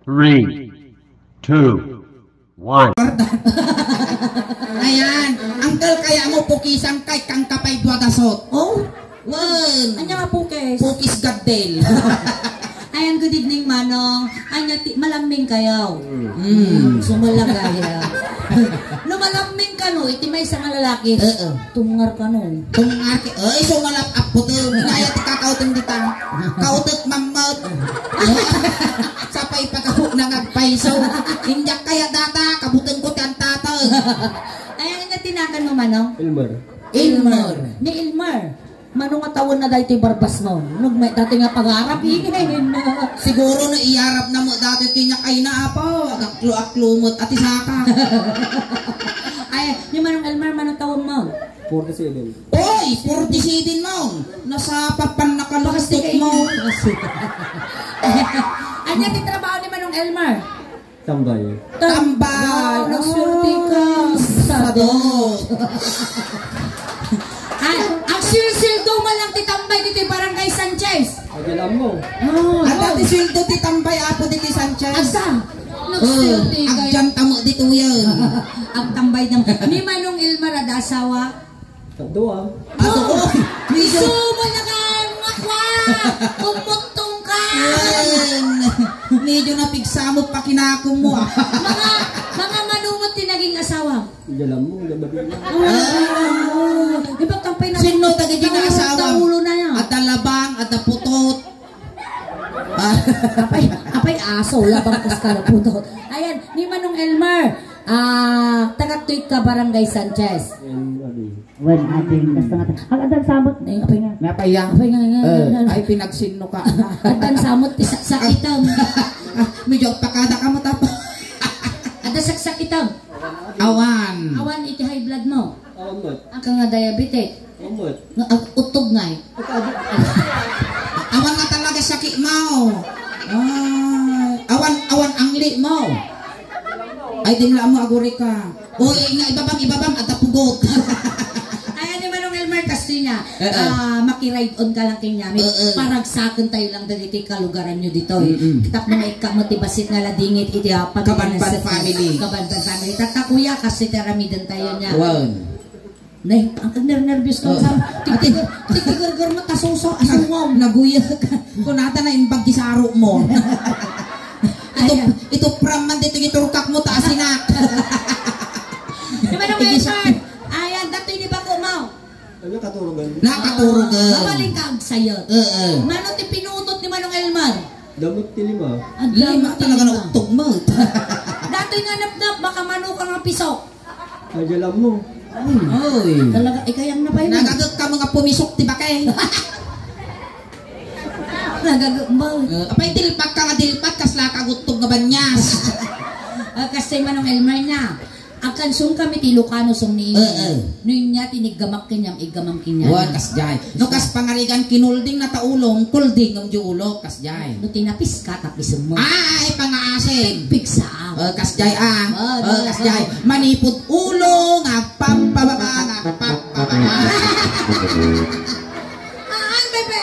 3, 2, 1. Ayan, uncle kaya mo pukisang kay kang kapay dua gasot. Oh, Wen, anya nga pukis. pukis gaddel. Ayan, good evening, Manong. Anya, malambing kayo. Sumalagaya. No, malambing ka, no? Iti may isang lalaki. Tungar ka, no? Tungar ki, ay sumalap apo to. Naya ti kakautin dita. Kautot mamot. Sapay pagkahuk na ngagpaiso. Injak kaya data, kabutan ko tan tatag. Ayan, anya tinakan mo, Manong? Ilmer. Ni Ilmar. Manong nga tawon na dahil ito'y barbas mo. Nung may dati nga pag-arap, hingin na. Siguro na iyarap na mo dati kinya kay na apo. Agaklo-aklumot at isaka. Ay, yung Manong Elmar, manong tawon mo? 47. Oy, 47 mo. Nasa papan nakalustok mo. Anya titrabaho ni Manong Elmar? Tambay. Tambay. Nagsulti ka. Sadot. Ay, ang sildo man lang titambay dito yung Barangay Sanchez. Alam mo. At dati sweldo ti tambay apo diti Sanchez. Asa? Nagsulti kayo. Agyan tamo dito yan. Ang tambay ng... Ni Manong Elmar ad asawa. Dua. Ato ko. Medyo. Sumo na ka! Makwa! Umuntong ka! Medyo napigsamo pa kinakong mo. Mga manumot din naging asawa. Alam mo. Lababi na. Ibang tampay na... Sino taga di na asawa? Ulo na yan. At alabang, at putot. Apay aso, labang kuskala putot. Ayan, ni Manong Elmar. Taga-tuit ka Barangay Sanchez. Wen, ating nasangat. Ang samot na yung apay nga. Napaya. Apay nga. Ay pinagsinno ka. Ang samot, sa itam. Medyo pakada ka mo tapo. Ada saksak itam. Awan. Awan iti high blood mo. Amot. Ang ka nga diabetic. Amot. Utog nga eh. Awan nga talaga sakit mo. Awan angli mo. Ay dinla mo aguri ka. Oy, nga ibabang at pugot. Ayan ni Manong Elmar Castilla. Makiride on ka lang kinyami. Paragsakan tayo lang dito kalugaran nyo dito. Kitap na may kamotibasit nga ladingit iti Kabanban family. Kabanban family. Tatakuya kasi teramidan tayo niya. Wow. Nay, ang nervous ko sa tigigar mo tasuso asungom. Naguya ka. Kunata na imbag gisaro mo. Ito praman dito giturkak mo ta asinak. Di ba nung Elmar? Ayan, dato'y di ba kumaw? Ano katurugan? Nakaturugan. Babaling ka ang sayo. Mano ti pinutot ni Manong Elmar? Damot ti lima. Lima talaga na utog mo. Dato'y nga napnap, baka mano ka nga pisok. Alam mo. Oy. Talaga, ikayang na pa yun. Nagagat ka mga pumisok ti bakay. Nagagambal. Apay dilpak ka nga dilpak kasla kagutog nga banyas. Kasi Manong Elmar na. Akan sung kami ti Lucano sung ni Noy niya tinigamak kanyang igamam kanya. Wa kasjay. No kas pangarigan kinulding na taulong kulding ang juulo kasjay. No tinapis ka tapis mo. Ay pangaasig. Pigsa. Kasjay kasjay. Manipod ulo nga pampababa nga pampababa. Bebe,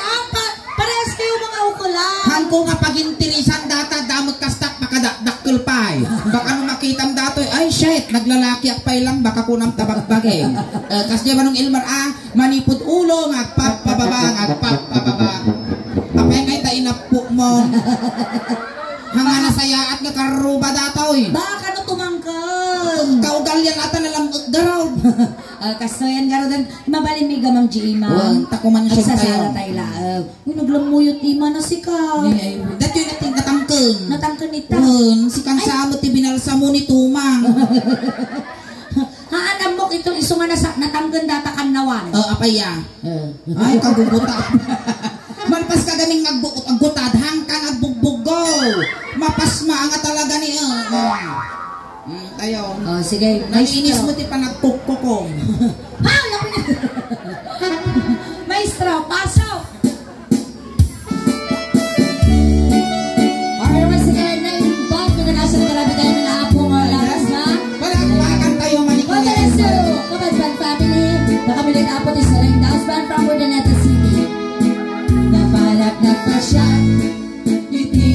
parehas kayo mga ukulan. Hangko nga pagintirisan data damot kastak makadakkel pay. Baka no makitam datoy ay shit naglalaki akpay lang baka kunam tabagbagay. Kasjay Manong Elmar manipod ulo nga papababa nga papababa. Apay ngay ta inapo mo. Hanga nasaya at nga karuba datoy. Baka no tumangkal. Kaugalyan ata na lang garaw. Kasoyan garo dan mabalin mi gamam GIMA. Takuman At siya sa tayo. sala tayo laag. Uy, naglamuyot ima na si ka. Dati yung nating natangken. Natangkan ita. Si kansamot ti binalsa mo ni tumang. Haanam mo itong iso nga natangkan data kanawan. Apaya. Ay, kaguguta. Malpas ka ganing aggutad, hangkang agbugbugo. Mapasma ang talaga ni tayo. Sige, Naiinis mo ti panagkukkukom. Ha! Maestro, pasok! Alright, once again, na-involved with the National Grabe tayo ng aapong laras na. Palakpakan tayo What manikulit. is it? Kabanban family, nakamilit apo ni Sarang Dance Band from Urdaneta City. Nabalak na pasyan, iti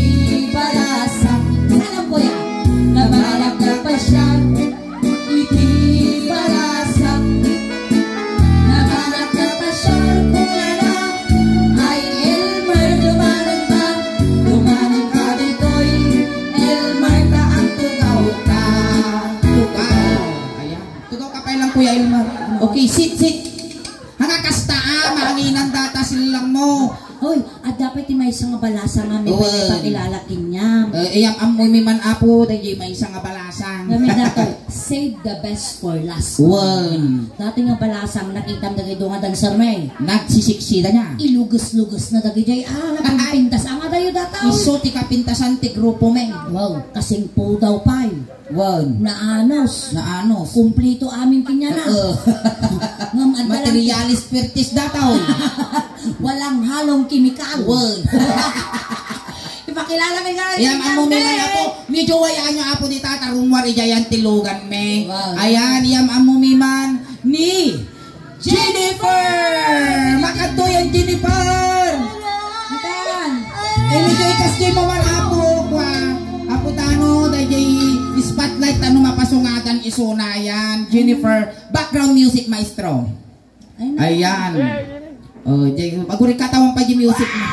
balasak. Hanga kasta maanginan data silang mo. Hoy, at dapat may isang balasa nga may pakilala kinyam. Iyam amoy mi man apo dahil may isang balasang. Kami dato, save the best for last. Wan. Dati nga balasang nakita mo dagay doon nga dancer may. Nagsisiksida niya. Ilugos-lugos na dagay jay. Napintas ang dayo dataw. Iso ti kapintasan ti grupo me. Wow, kasing po daw pay. Wan. Naanos. Naanos. Kumplito amin kinya na. Materialis pertis dataw. Walang halong kimikal. Wan. Ipakilala may gano'n. Ayan, amo may man ako. Medyo wayaan nyo apo ni Tata Rumwar ijayan tilugan me. Wow. Ayan, iyam amo may man ni Jennifer! Makadto yan, Jennifer! Itan. Medyo ikasjay mo man apo. Apo tano, dahil spotlight ano mapasungatan isunayan. Jennifer, background music maestro. Ayan. Oh, jay maguri katawang pa yung music mo.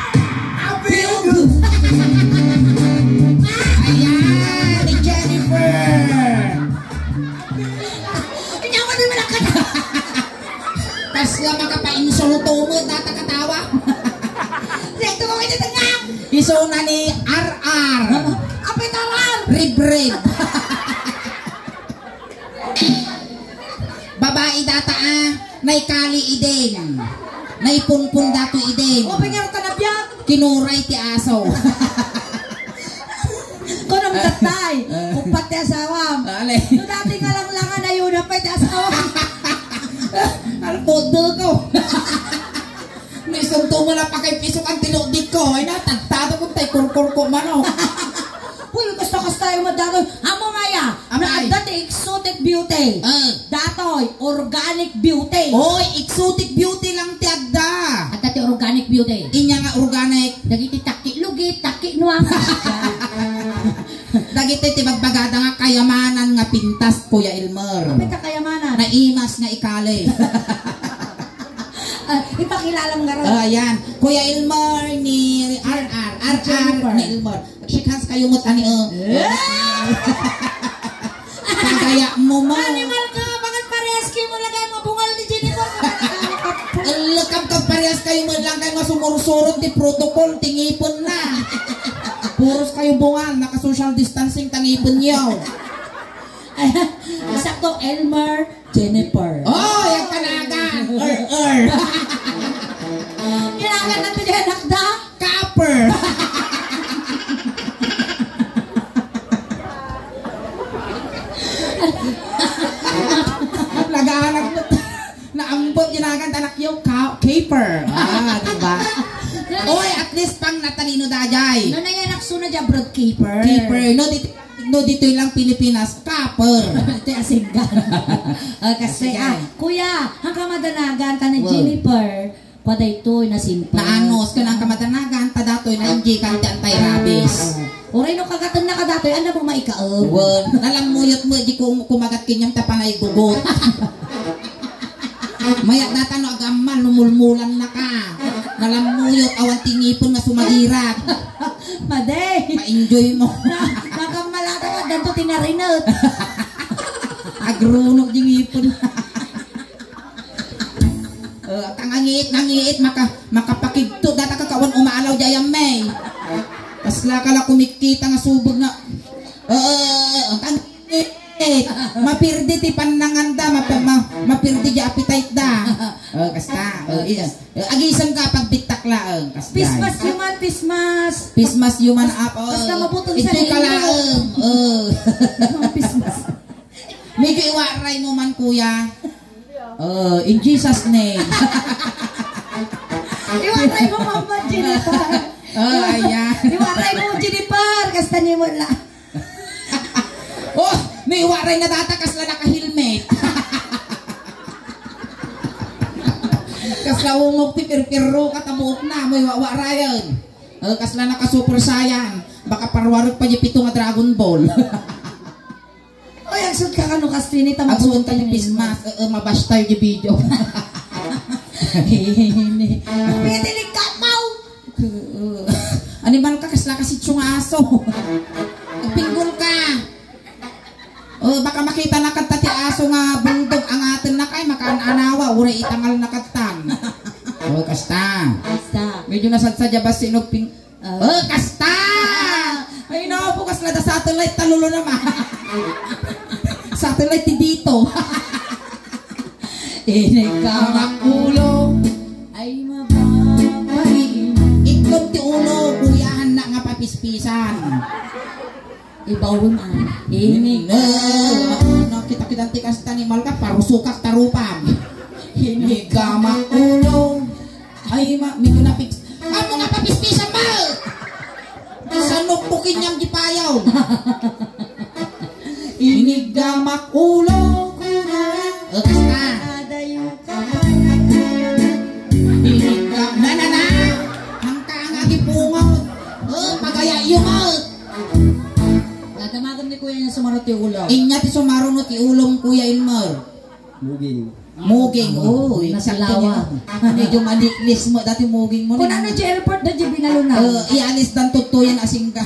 Ayan, ni Jennifer. Kanya din malakad. Tas nga makapainsulto mo, tatakatawa. Dito mo ito tengah. Iso na ni RR. Apa tarar? Rib-rib. Babae data naikali iden. Naipunpun dato iden. O pengen tanabyak. Kinuray ti aso. Kono tatay. Upat ti asawam. Ale. No dati nga lang langan na yun pa ti asawam. Alpodo ko. Nisunto mo na pa kay pisok ang tinudik ko. Ay na, tagtado ko tayo kurkur ko mano. Uy, kasta-kasta yung madatoy. Amo maya. Amay. Dati exotic beauty. Datoy, organic beauty. Oy, exotic beauty lang ti agda. At dati organic beauty. Inya nga organic. Dagiti taki lugit, taki nuang. Dagiti ti magbagada nga kayamanan nga pintas, Kuya Elmer. Kapit ka kayamanan. Naimas nga ikali. Ipakilala mo nga rin. Ayan. Kuya Elmer ni RR. RR ni Elmer. Shake hands kayo mo't ani Kagaya mo mo. Animal ka, bakit parehas kayo mo lagay mo bungal ni Jennifer? Lakab parehas kayo mo lang kayo sumursurot di protocol, tingipon na. Puros kayo bungal, naka-social distancing, tangipon nyo. Sakto, Elmer, Jennifer. Oh, yung kanagan. Kailangan natin yung nakda. Copper. Nagahanap mo. Naambot ginagan tanak yung caper. Diba? Oy, at least pang natalino dajay. No na yan naksuna dyan, broadkeeper. Keeper. No, dito lang Pilipinas. Copper. Ito yung asinggan. Kasi, kuya, hanggang madanagan ka ng Jennifer, paday ito'y nasimpa. Naanos ka ng kamadanagan, tadatoy na hindi kanti anti-rabies. Uray no kagatan na kadatoy, ano mo maikaog? Wan, nalamuyot mo, di ko kumagat kinyang tapanay gugot. Mayak data no agaman, lumulmulan na ka. Nalamuyot, awan tingipon na sumagirat. Maday! Ma-enjoy mo. Nakamalata ka, ganito tinarinot. Agrunog yung ipon. Nangiit, makapakigto. Data kakawan umaalaw dayang may. Pasla ka lang kumikita nga subog na. Mapirdi ti pananganda, mapirdi di appetite da. Kasta. Agisan ka pagbitak laang. Pismas human, pismas. Pismas human up. Basta mabutong sa ito ka laang. Pismas. Medyo iwaray mo man, kuya. In Jesus' name. Iwaray mo mama, Jennifer. Ayan. Iwaray mo, Jennifer. Kasta niyo mo lang. Oh, may iwaray na datakas na naka-helmet. Kasla umok ti pirpiro katabuok na. May warayan. Kasla naka-super saiyan. Baka parwarot pa yung pitong Dragon Ball. Oy, ang sud ka kanu kastinita Ang mo. sunta yung pismas. Mabash tayo yung video. Pitilig ka, mau. Animal ka, kasla kasi tsong aso. Pinggol ka. Baka makita na kanta ti aso nga bulldog ang atin na kay makaan-anawa. ura itangal na katan. Oh, kasta. Basta. Medyo nasadsadya ba sinuping... Oh, kasta! Ay, bukas na da satellite talulo naman. Satellite ti dito. Inigamakulo ay mababay. Iklog ti ulo, kuyahan na nga papispisan. Ibawon an. Kita-kita ti kasta ni Malka, parusukak tarupam. Inigamakulo ay medyo napix. Ano nga papispisan mo? Sanukpukin niyang gipayaw. Inigamak ulo ko na. Kasta. Inigam na. Hangka nga gipungaw. Pagaya yung Natamagan ni kuya niya sumarot yung ulo. Inya ti sumarunot ti ulong Kuya Ilmer. Muging. Oh, Nasalawa. Medyo maliklis mo dati muging mo. Kung ano di airport na di binaluna. Ialis dan tutuyan asing ka.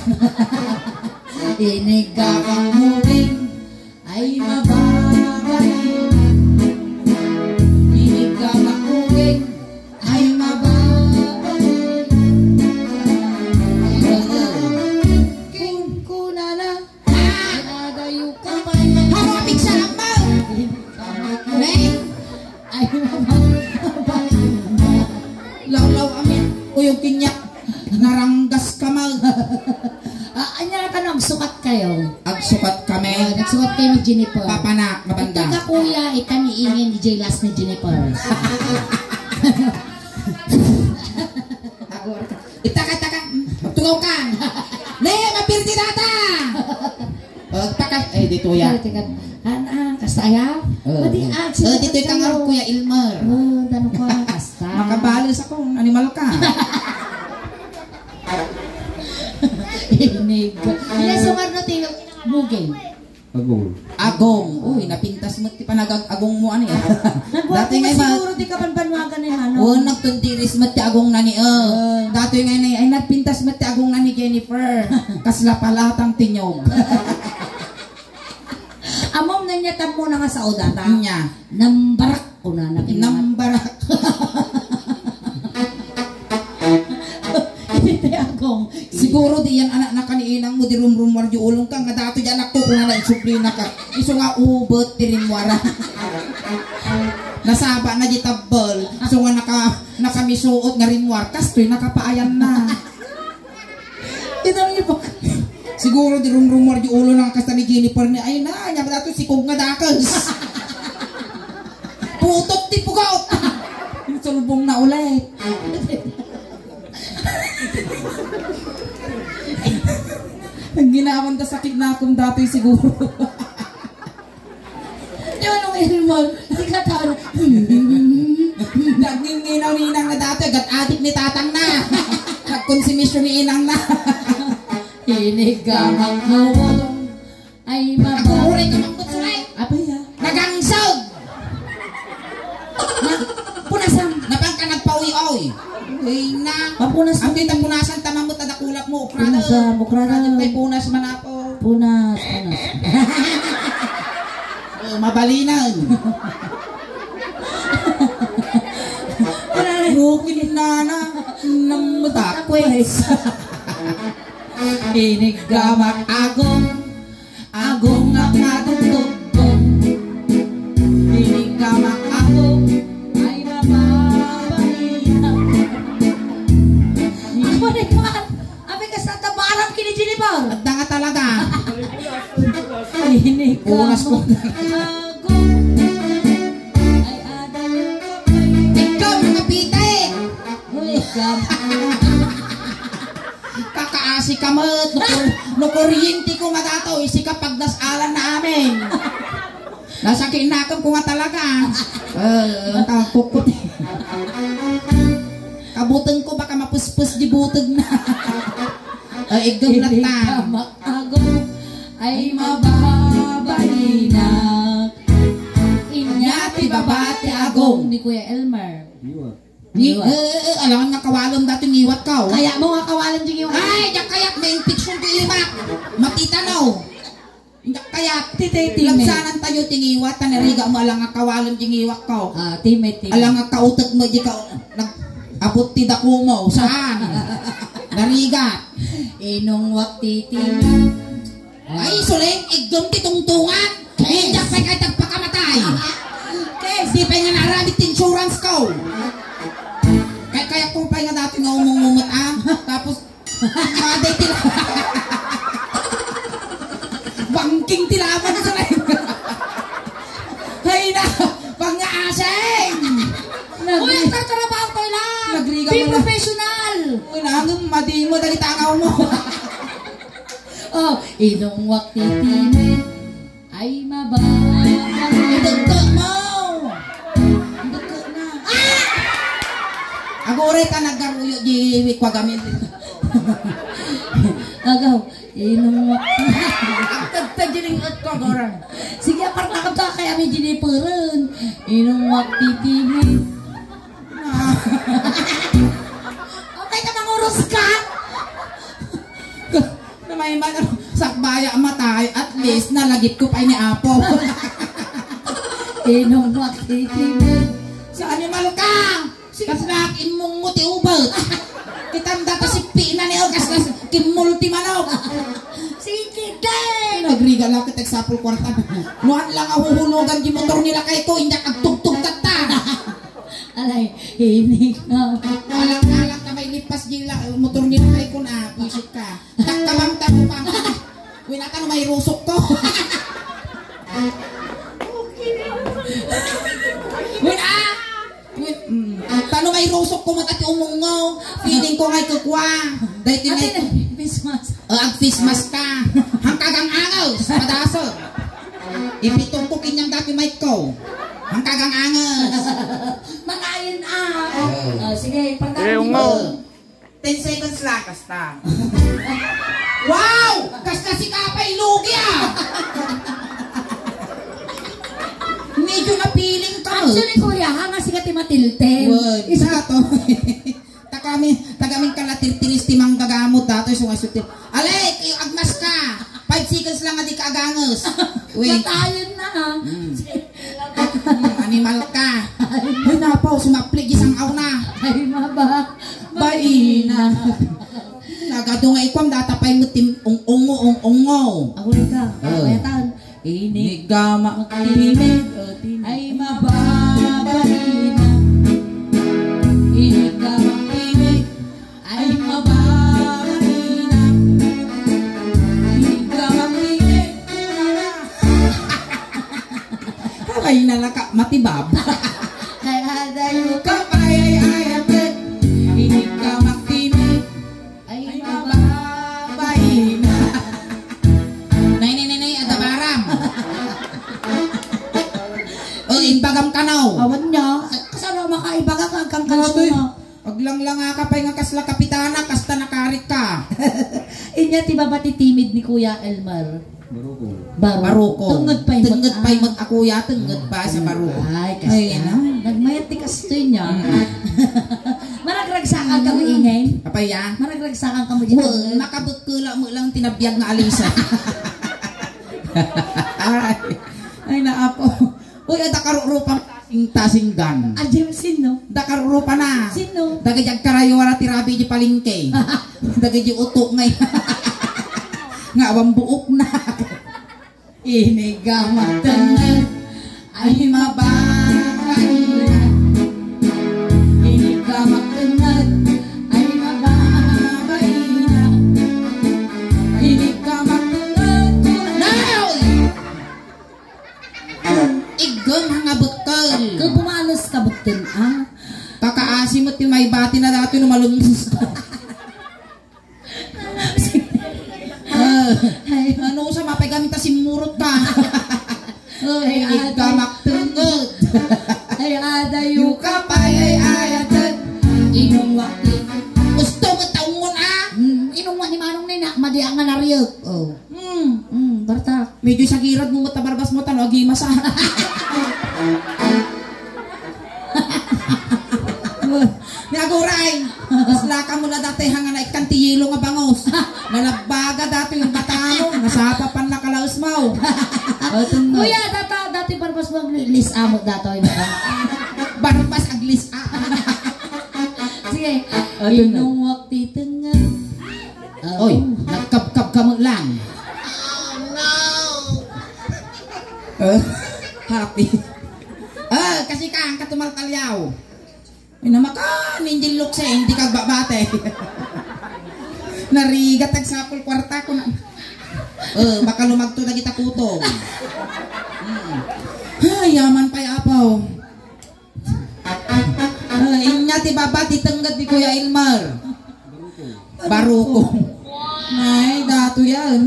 Inigamak muging ay mababay. Inigamak muging ay mababay. Kunkunana ay adayo kamay. Hawapig sa lambang. Neng Ay mababay. Law amin. Uyog kinyak. Naranggas kamal. Anya ka nagsukat kayo. Agsukat kami. Nagsukat kayo ni Jennifer. Papanak, mabanda. Ika kuya, itaniingin ni J. Last ni Jennifer. Itaka. Magtungaw ka. Ne, mapirti data. Takas. Dito ya. Kastaya? Dito yung tangarap Kuya Ilmer. Dano ka, kasta. Makabalis ako. Animal ka. Inig. Iya sumarno tino Muging. Agong. Uy, napintas mo ti panagagagong mo ani. Dati nga siguro di ka panbanwagan ni Hano. Nagtuntiris mo ti agong nani. Dati nga ay napintas mo ti agong nani Jennifer. Kasla palatang tinyog. Amom na niya tamo na nga sa odata. Nya. Nambarak ko na Nambarak. Agong. Siguro di yan anak na kaniinang mo di rumrumwar di ulong ka nga dato di anak to kung na isuplina ka iso nga ubot di rinwara nasaba na di tabal iso nga nakamisuot nga rinwar kastoy nakapaayan na tinang niyo po siguro di rumrumwar di ulo ng kasta ni Jennifer ni ay na nya dato sikog nga dakas putot ti pugot sulbong na ulit. Ang ginawan ta sakit na akong dati siguro. Yung anong animal? Hindi ka taro. Naging ninang na dati. Adik ni tatang na. Nagkonsumisyon ni inang na. Hinigamang mawalong ay Nagkuhuray ka mababay. ng kutsulay. Apa ya? Nagangsog. Punasam. Napang ka nagpawi-oy. Uy na. Papunas. Ang kitang punasan tamamot na kulap mo. Ukrada. Punasam. Ukrada. May punas man ako. Punas. Mabalinan. Bukid na ng matakwes. Inigamak agong ang natutugtog. Inigamak agong ay mababalina. Ako na man. Abi ka sa tabaran kini Jennifer. At nga talaga. Hinigamang Punas ko. agong ay adal kapay. Ikaw mga pita eh. Kakaasi ka mat. No kuryente ko matataw. Isi ka pagdasalan na amin. Nasa kinakam ko nga talaga. Kakukot. Kabuteng ko baka mapuspus di buteg na. Igdog na ta. Hinigamang agong ay mababalinak. Inyati babati agong ni Kuya Elmer. Alam nga kawalam dati niwat ka. Kaya mo nga kawalan ding yung Ay, diyak kayak may infection ko imak. Matitanaw. Kaya Titay-timid. labsanan tayo tingiwat, tanariga mo alang nga kawalan tingiwak ko. Timid. Alang nga kautot mo, di ka abot ti dako mo. Saan? Nariga. Inong wakti timid. Ay, suling, igdom ti tungtungan. Hindi pa kayo tagpakamatay. Di pa nga naramit insurance ko. Kaya kung pa nga natin nga umungungot tapos, maday tila. Bangking tilaban sa lain. Hay na, pang-aaseng. Uy, tatrabaho ko lang. Nagriga Be mo na. professional. Uy, nanggang madiin mo, dali tangaw mo. Inong wakti timid ay mababalik. Idagdag mo. Dako na. Agore ka nagkaruyo, di kwa gamit. Agaw, inong wakti. Agtagtag jiling at ko, agora. Sige, apartakam ka kaya may jinipuran. Inong wakti timid. Okay ka mangurus ka. Na may sakbaya matay, at least nalagip ko pa ni Apo. Inong wakti timid. Saan yung malukang? Kasi nakin mong muti ubot. Kitanda ta si Pina ni Ogas na kimulti manok. Sige, day. Nagriga lang kita sa sapul kwarta. Nuhan lang ahuhulugan di motor nila kay ko, hindi agtugtug kata. Alay, hinig na. Alang-alang ka may lipas nila, motor nila kay ko na, pisit ka. Takkamamta mo pa. Winata no may rusok ko. Tano may rusok ko matati umungaw. Feeling ko ngay kukwa. Dahil tinay ko. Christmas. Ag Christmas ka. Hangkagang angaw. Padaso. Ipitong ko kinyang dati may ko. Hangkagang angas. Manayin sige, pagkakas. 10 seconds lang, kasta. Wow! Kasta si Kapay Lugi Medyo napiling ka. Actually, kuya, nga si Kati Matilten. Isa to. Tagaming kalatirtiris timang gagamot dato yung sungasutin. Alek, agmas ka. 5 seconds lang adi ka agangos. Matayin na. Animal ka. Uy na po, sumaplig isang aw na. Ay, maba. Baina. Nagadungay kwam datapay mo tim ungo. Ako rin ka. Bayatan. Inigama Timid. Ay, mababalina. Inigamang timid. Ay, mababalina. Inigamang timid. Ay nalaka matibab. Kaya dayo ka. Kapay ay ayapit. Inigama timid. Ay, Ay mababalina. mababaina. Nay adabaram. Imbagam kanaw. Awan niya. Kasano makaiba ka kang kansyon mo? Aglang lang nga kapay nga kasla kapitana kasta nakarit ka. Inya ti babati timid ni Kuya Elmar. Baruko. Tungod pa Tungod pa yung akuya, tungod pa sa baruko. Ay, kasi nagmayat ti kastoy niya. Maragragsakan ka mo ingay. Kapaya? Maragragsakan ka mo dito. Makabukula mo lang tinabiyag nga alisa. Ay naapo. Uy, dakarurupang tasinggan. Adjem, sino? Dakarurupa na. Sino? Dagajag karayo wala tirabi di palingke. Dagajag utok ngay. Nga awang buok na. Inigamat tangan ay mabangay na. Inigamat tangan ay mabangay na. Inigamat tangan now! Igong nga bekal. Kung pumalos ka buktin, Kakaasi mo't yung may bati na dati numalungis. Ano sa mapay gamit ta simurot ka. Ay, gamak tungod. ay adayo ka. Kapay ay ayatan. Inong wakti. Gusto mo taungon Inong ni Manong Nina, madiang nga nariyot. Oh. Barta. Medyo sa girad mo matabarbas mo tano, agi masa. Naguray. Slaka mo na dati hanga na ikantiyilo nga bangos. Nalabaga dati yung batano. Nasapa pan nakalaos mo. Kuya, dati parpas mag-list amo dato. Barpas aglis Sige. Inong wakti tengah. Oy, nagkap-kap ka mo lang. Happy. Kasi ka ang katumal talyaw. Ay namakan, hindi lukse, hindi ka babate. Narigat ang sapul kwarta ko na. Baka lumagto na kita kutong. Yaman pa yapaw. Inya ti babati tenggat di Kuya Ilmar. Barukong. Ay, dato yan.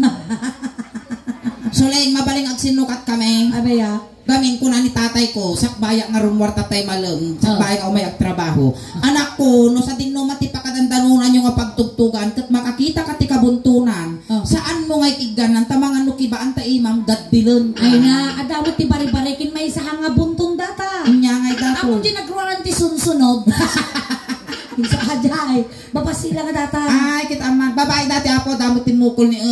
Suleng, mabaling agsinukat kami. Abaya. Gamin ko na ni tatay ko, sakbayak nga rumwar tatay malam, sakbayak ako may agtrabaho. Anak ko, no sa dinno matipakadandanunan yung nga pagtugtugan, kat makakita ka ti kabuntunan, saan mo ngay kiganan, tamangan no kibaan ta imam, gadbilon. Ay na, adawit ti bari-barikin may isa nga buntong data. Inya ngay dato. Ako di nagruaran ti sunsunod. Sa ajay, babasila nga data. Ay, kita man, babae dati ako, damot tinmukol ni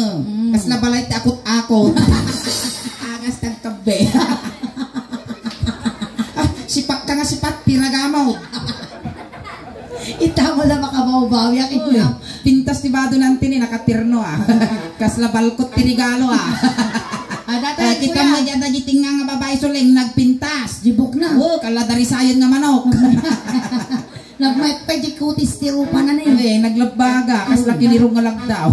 Kas nabalay ti akot-akot. Agas tang kabe. Sipak ka nga sipat, piragamaw. Itamo na makabaw-baw, yakin Uy, pintas ti bado nanti ni nakatirno Kas labalkot ti regalo kita mo dyan na jiting nga babae suling nagpintas. Jibok na. Kaladari sayon nga manok. Nagmaypay di kutis ti rupa na Naglabaga, kas laki nirong nga lagdaw.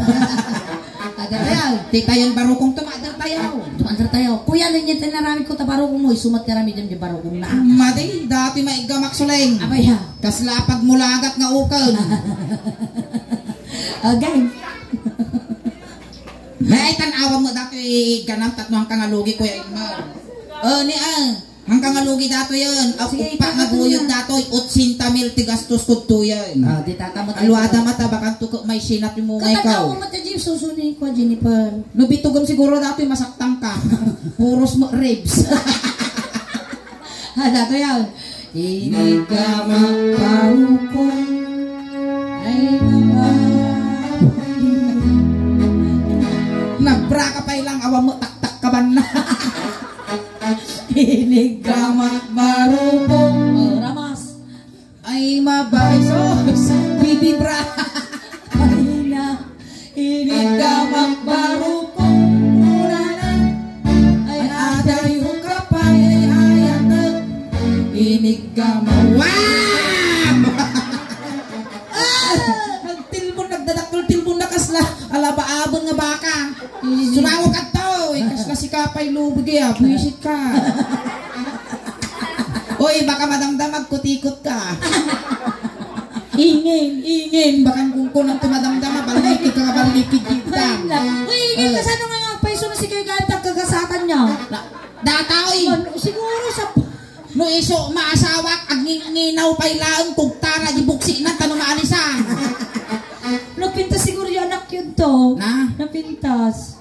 Adarayaw. Ti tayon barukong tumadar tayo. Tumadar tayo. Kuya, nanyan tayo naramit ko ta barukong mo. Sumat karami dyan di barukong na. Mati, dati maigamak suling. Abaya. Kas lapag mulagat nga ukal. Again. May tanawa mo dati ganam tatlo ang kangalugi Kuya Ilmar. Hanggang alugi dato yun. Sige, Upa nga guyod dato. 80,000 tigastos ko to yan. Di tatamot. Alwada mata bakang tuko may sinat yung mga ikaw. Katatawa mo ta Jim, susunin ko Jennifer. Nubitugom siguro dato yung masaktang ka. Puros mo ribs. Dato yan. Hindi ka magparukong ay naman. Nagbra ka pa ilang awa mo tak-tak ka ba na. Hinig ka magmarupong. Ramas. Ay mabay sos. Bibi bra. Ay na. Hinig ka magmarupong. Muranan. Ay aday yung kapay. Ay ayatag. Hinig ka mawam. Nagtilbon, nagdadakol-tilbon na kasla. Alabaabon nga baka. Sumango ka to. Kasla si kapay lubig ya. Buisit ka. Uy, baka madamdamag kutikot ka. Ingin. Baka kung kunang tumadamdama, balikid ka, balikid kita. Uy, ingin ka saan nga paiso na si Kuya Gantag kagasatan niya? Dataoy! Siguro sa... No iso, maasawak, agnginaw pa'y laang, kugtara, ibuksi na, tanong maalisan. Napintas siguro yung anak yun to. Na? Napintas.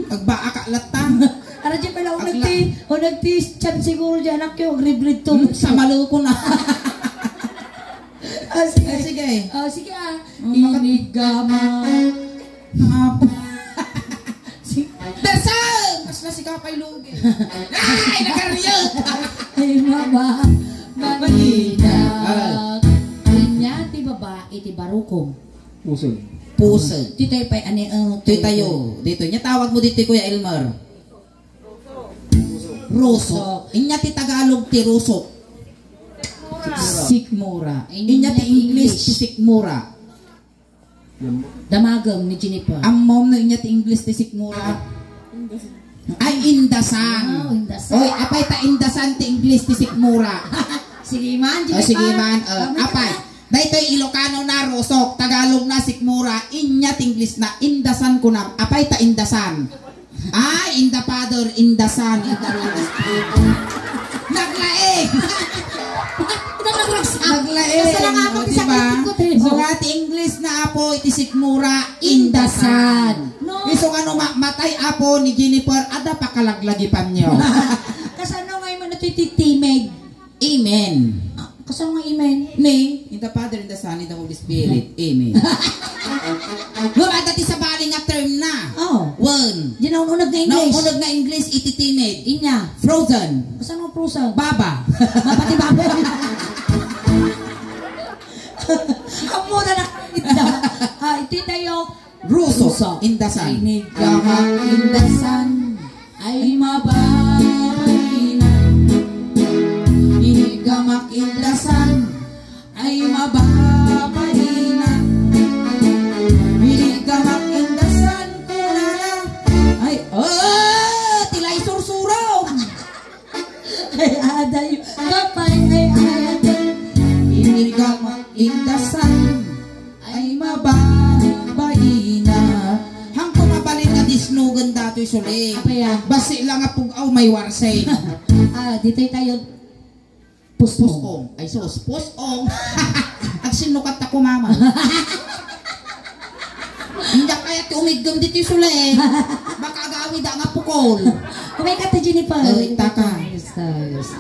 Agbaa ka latang. Ara dyan pala, o nagti-chan siguro yung anak yun, ribrid to. Sa malo ko na. Sige. Sige. Sige Inigaman. Dasal! Mas na si kapay lugi. Ay, nakariyot! Ay, mama. Maninak. Inya, ti babae, ti barukong. Puso. Titoy pa, Tuy tayo. Dito. Inya tawag mo dito, Kuya Elmer. Rusok. Inya ti Tagalog ti rusok. Sikmura. Inya ti English ti sikmura. Damagam ni Jennifer. Ang mom na inya ti English ti sikmura. Ay, indasan. Indasan. Oy, apay ta indasan ti English ti sikmura. Sige man, Jennifer. Sige man. Apay. Dahito Ilocano na rusok, Tagalog na sikmura, inya ti English na indasan ko na. Apay ta indasan. Ay, in the father, in the son, in the naglaing! Naglaing! Diba? So nga ti English na apo, iti sikmura, in the son. So nga matay apo ni Jennifer, ada pa kalaglagi pa nyo. Kasano ngayon mo natititimig? Amen. Kasama nga amen? Ning, in the Father, in the Son, in the Holy Spirit. Amen. Lumada ti sa bali nga term na. Oh. One. Di na unag na English. Naunag na English, ititimid. Inya. Frozen. Kasama nga prusa. Baba. Mapati babo. Ang muna na ita. Iti tayo. Ruso. In the Sun. Inigamak in the sun ay mababay na. Inigamak in the sun ay mababay na. Inigamak in the sun kunala ay tilay sursurong. Ay aday kapay ay aday. Inigamak in the sun ay mababay na. Hang kumabalin nga disnugan dato'y suling. Kaya Basi lang nga pugaw may warsay. dito tayo pusong. Pusong. Ay sus, pusong. At sinukat ako mama. Hindi kaya ti umigam dito yung suling. Baka agawid nga pukol. Kumay ka ta Jennifer. Ay, taka. Ayos.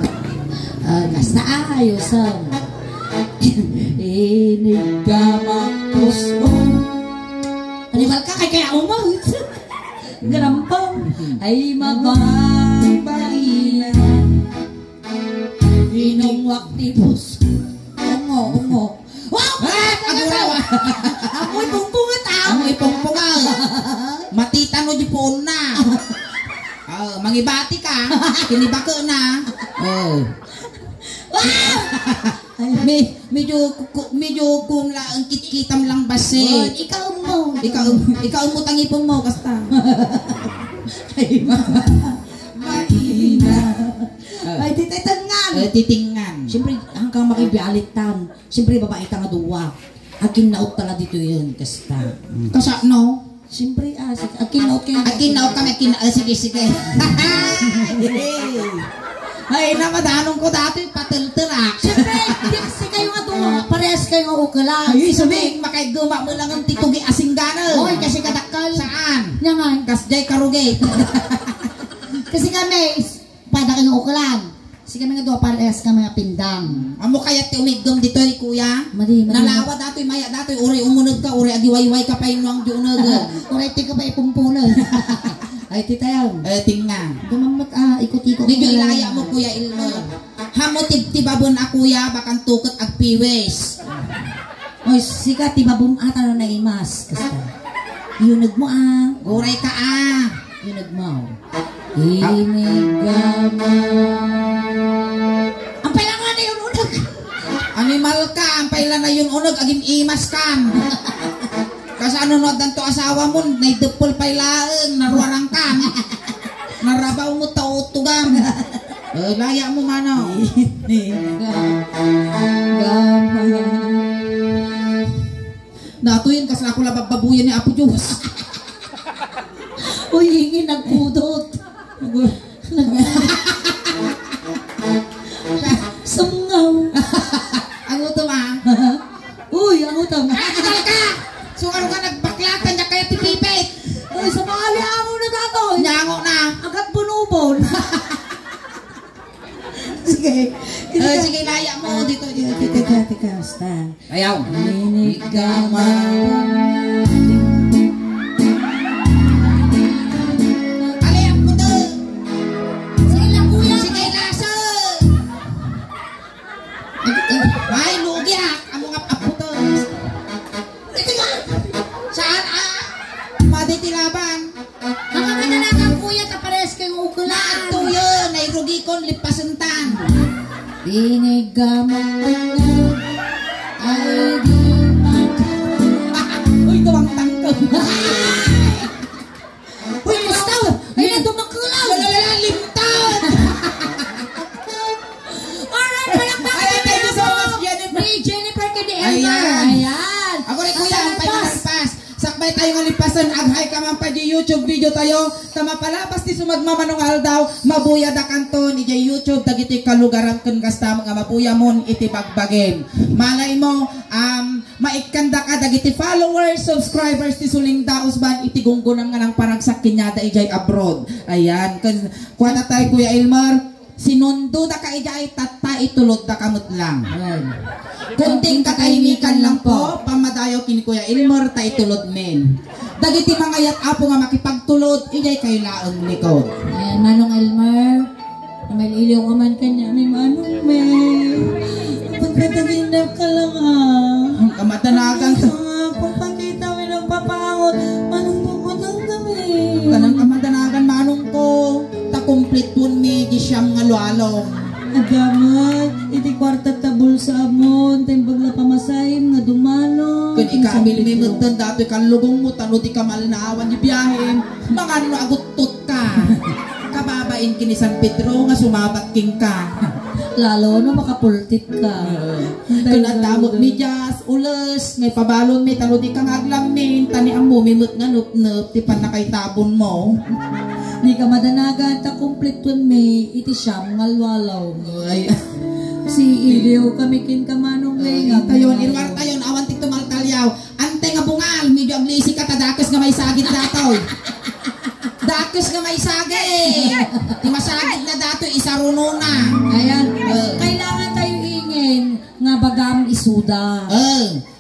Basta ayos. Inigamak pusong. Animal ka kay kaya umang. Garampang ay mababay na. Inungwak tipos. Ungo. Wow! Agurawa. Amoy pungpungat Amoy pongpongal. Matitano di po na. Mangibati ka. Kinibako na. Medyo kung lang kitkitam lang basi. Ikaw mo. Ikaw mo tangipon mo kasta. Mahina. Ay, tititangan. Titingan. Siyempre, hanggang makibialitan. Siyempre, babae ta nga duwa. Akin naot tala dito yun, kasta. Kasa no? Siyempre, akin naot kayo. Akinaw kami, sige. Ay, namadanong ko dati, patiltirak. Siyempre, hindi kasi kayo nga duwa. Parehas kayo nga ukala. Ay, sabihin, makaiguma mo lang ang titugi asinggana. Oy, kasi kadakal. Saan? Nga nga. Kasjay karugate. Kasi kami, pada kayo ukalan. Kasi kami nga duwa, parehas kami nga pindang. Amo kaya ti umigdom dito kuya? Mali. Nalawa dato'y maya dato'y uri umunod ka, uri agiwayway ka pa yung di unod. Uray, tika ba ipumpunan? Ay, titayaw. Tingnan. Dumamot, ikot-ikot. Medyo ilaya mo kuya Ilmer. Hamo tibabon a kuya, bakang tukot ag piwes. Oy, sika, tibabum ata na naimas. Kasta. Yunag mo Uray ka Yunag mo. Inigama. Ang pailangan na yun unag. Animal ka, ang pailan na yun unag, agim imas kam. Kasi ano no, danto asawa mo, naidupol pailaan, naruarang kam. Narabaw mo tautugam. Laya mo mano. Natuyin kasi ako labab-babuyan ni Apo Diyos. Uy, hingin nagpudot. Sungaw. Ang utom Uy, ang utang. Tagal ka! So ano ka nagbaklatan niya kaya tipipit? Uy, sa mga liango na gagawin. Nyango na. Agad bunubon. Sige. Sige, laya mo dito. Teka, basta. Ayaw. Inigama. Alayak mo doon. Sige lang, kuya. Sige, lasa. Ay, lugi ha. Amo nga apo to. Saan maditilaban. Nakakadalagang kuya, kapares kayong ukulan. Naato yun. Nairugi kon lipasentan. Inigama ay di Uy, tuwang tangkong. Uy, mustaw! Ay, na dumakulaw! Limtan. Alright, palakpakan Ayan, thank you so much, Jennifer. Ni Jennifer Kadielma. Ayan. Ayan. Ako rin kuya, ang pagpalipas. Sakbay tayo nga lipasan, aghay ka man pa di YouTube video tayo. Tama pala, basti sumagmamanungal daw, mabuya da kanton, ija YouTube, dagiti kalugaran kun kasta mga mabuya mon, iti bagbagin. Malay mo, maikanda ka, dagiti followers, subscribers, ti suling daos ban, iti gunggunan nga ng paragsak kinyada ijay abroad. Ayan, kuha na tayo Kuya Ilmar. sinundo da ka ijay tata itulod da kamot lang. Kunting katahimikan lang po, pamadayo kini Kuya Elmer ta itulod men. Dagiti mga yat apo nga makipagtulod, ijay kayo laong likod. Ayan, Manong Elmer. May iliw ka man kanya, may Manong May. Pagkataginap ka lang Ang kamatanagan ka. Kung pakita mo ng papangot, Manong puputang kami. Kanang kamatanagan manong ko, ta complete one me, gisyam nga lualong. Agamat, iti kwarta tabul sa amon, tayong bagla pamasahin nga dumano. Kung ikamil may magdan dati kan lugong mo, tano di ka malinawan di biyahin, mga ano agutot ka. Kababain kini San Pedro nga sumabat king ka. Lalo na makapultit ka. Kung natamot mi jas, ules, may pabalon mi, tano di ka ngaglamin, tani ang mumimot nga nup-nup, ti pan nakaitabon mo. Di ka madanagan, ta complete one may, iti siyam ngalwalaw. Ay, Si Iliw kami kin ka Manong May. tayon, irwar tayon, awan tik tumaltalyaw. Ante nga bungal, medyo aglisi ka tadakes nga may sagit datoy. Dakes nga may sagit. Di masagit na datoy, isaruno na. Ayan, kailangan tayo ingin nga bagam isuda.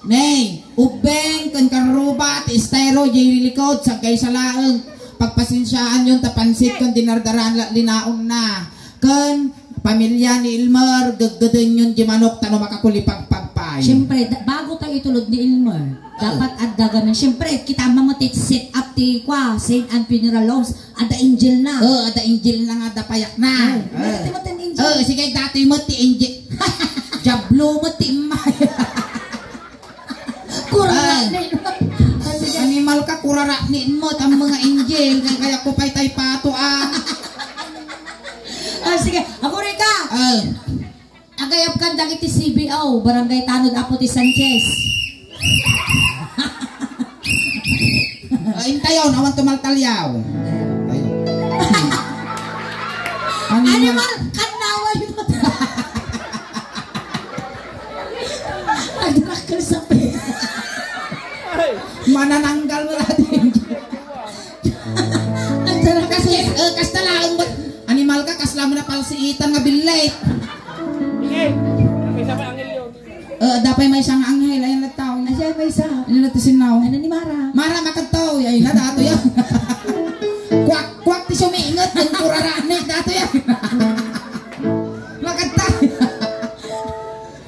Nay, ubeng, kan karubat, estero, jirilikod, sagay sa laeng. Pagpasensyaan yun, tapansit kung dinardaran linaon na. Kan pamilya ni Elmer, gaggadin yun di manok, tano makakulipagpagpay. Siyempre, bago tayo itulod ni Elmer, dapat addagan na. Siyempre, kita mamutit set up ti kwa, St. Anne Funeral Homes, ada angel na. Ada angel na nga, ada payak na. Sige, dati mo ti angel. Jablo mo ti Maya. Kurang na Animal ka, kuraranin mo, ang mga angel, kaya ko pa'y tay pato sige, ako rin ka. Agayap ka dagiti CBO, Barangay Tanod Apo ti Sanchez. Intayon, awan tumaltalyaw. Animal, kanawan mo. Agrak ka sa pera. Manananggal mo natin. Kasi, kasta lang mo. Animal ka, kasla mo na palsiitan nga bilet. May sama angel yun. Dapay may isang anghel, ayun na tao. Asya may isa. Ano na tisinaw? Ano ni Mara? Mara makataw, ay na dato yan. Kwak ti sumiingat, yung kurarane, dato yan. Makataw.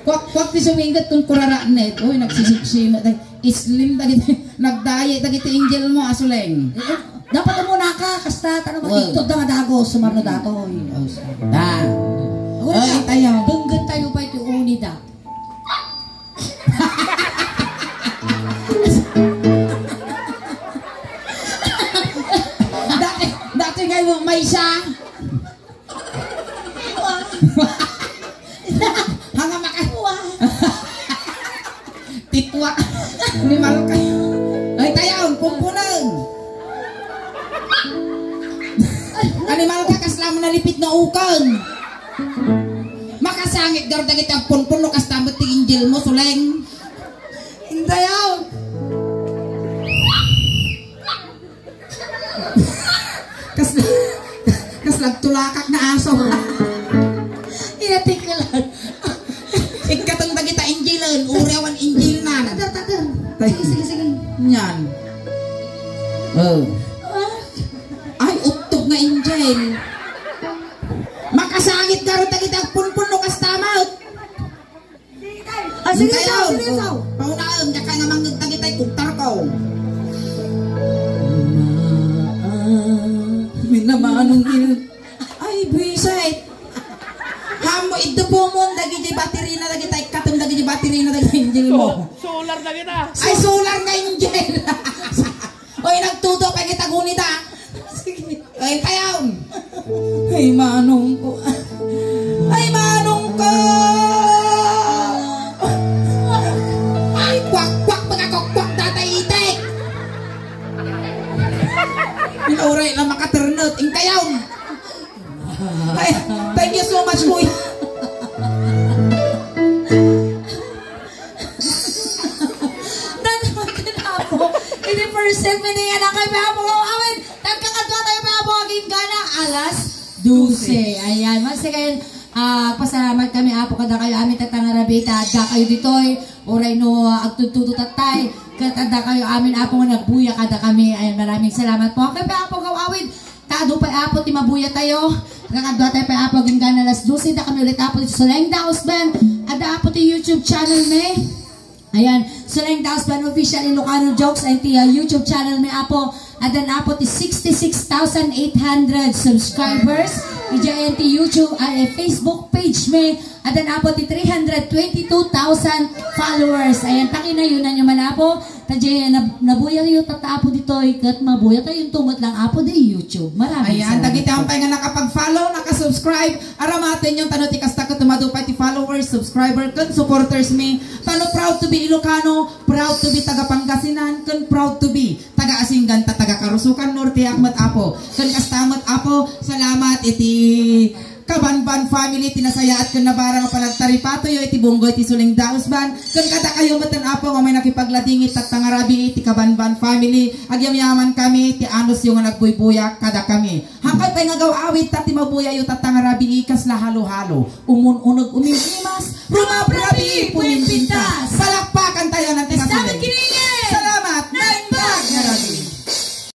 Kwak ti sumiingat, yung kurarane. Uy, nagsisiksimat. Islim, nagdaye, dagiti angel mo, asuleng. Dapat muna ka, kasta, tanong matitod na nga dago, sumarno dato. Ay, tayo. Dunggan tayo pa ito unida. Dati ngayon may isa. Hanga makakuha. Titwa. Animal kayo. Ay, tayo, kumpunan. Animal ka, kasla mo nalipit na ukang. Makasangit gar dagiti ang punpuno kasta mo ti angel mo suleng. Intayaw. Kasla tulakak na aso. Inatikalan. Ikatong dagita angelan, uriawan angel na. Sige. Yan. Ay, utog na angel. Makasangit garo dagita ang punpuno kasta mo. Sige. Paunaam, kaya nga mangagtagitay kuktar ko. Minamanong il. Ay, bisit. Hamo, ito po mo, dagi battery na dagitay katong dagi battery na dagi angel mo. Solar na kita. Ay, solar na angel. Oy, nagtudo pa kita gunita. Ay, kayaw. Ay, manong ko. Ay, manong ko. Ay, kwak, mga kwak, tatay itik. Pinauray lang makaternot. Ang kayaw. Ay, thank you so much, kuya. Ini first time ini anak kay Babo amin. Nagkakadwa tayo Babo aging gana alas 12. Ayan, once again, pasalamat kami apo kada kayo amin tatangarabita da kayo ditoy oray no agtutututatay kada kayo amin apo nga nagbuya kada kami. Ayan, maraming salamat po. Kaya apo gawawid tado pa apo ti mabuya tayo kakadwa tayo pa apo ginggan alas 12 da kami ulit apo sa Soleng Daos Band ada apo ti YouTube channel me. Ayan, Soleng Daos Band official Ilocano Jokes and ti YouTube channel me apo adan apo ti 66,800 subscribers. Ijayan ti YouTube Facebook page me adan apo ti 322,000 followers. Ayan, takin na yun na nyo man apo. Tadya nabuya yung tatapo dito ikat mabuya tayo yung tumot lang apo di YouTube. Maraming ayan, tagiti ang nga nakapag-follow, nakasubscribe. Aramatin yung tanong ti kasta ka tumadupay ti followers, subscriber, kun supporters me. Tano proud to be Ilocano, proud to be taga Pangasinan, kun proud to be taga Asinggan, taga Karusukan, Norte, Akmat Apo. Kun kastamat Apo, salamat iti Kabanban family, tinasaya at kun nabara nga palagtaripato yo iti bunggoy ti Soleng Daos Band. Kun kada kayo matan apo nga may nakipagladingit at tangarabi iti Kabanban family. Agyamyaman kami ti anos yung nga nagbuybuyak kada kami. Hangkay tayo nga gawawit tati mabuya yung tatangarabi ikas la halo-halo. Umununog umimimas, rumabrabi puninpintas. Palakpakan tayo ng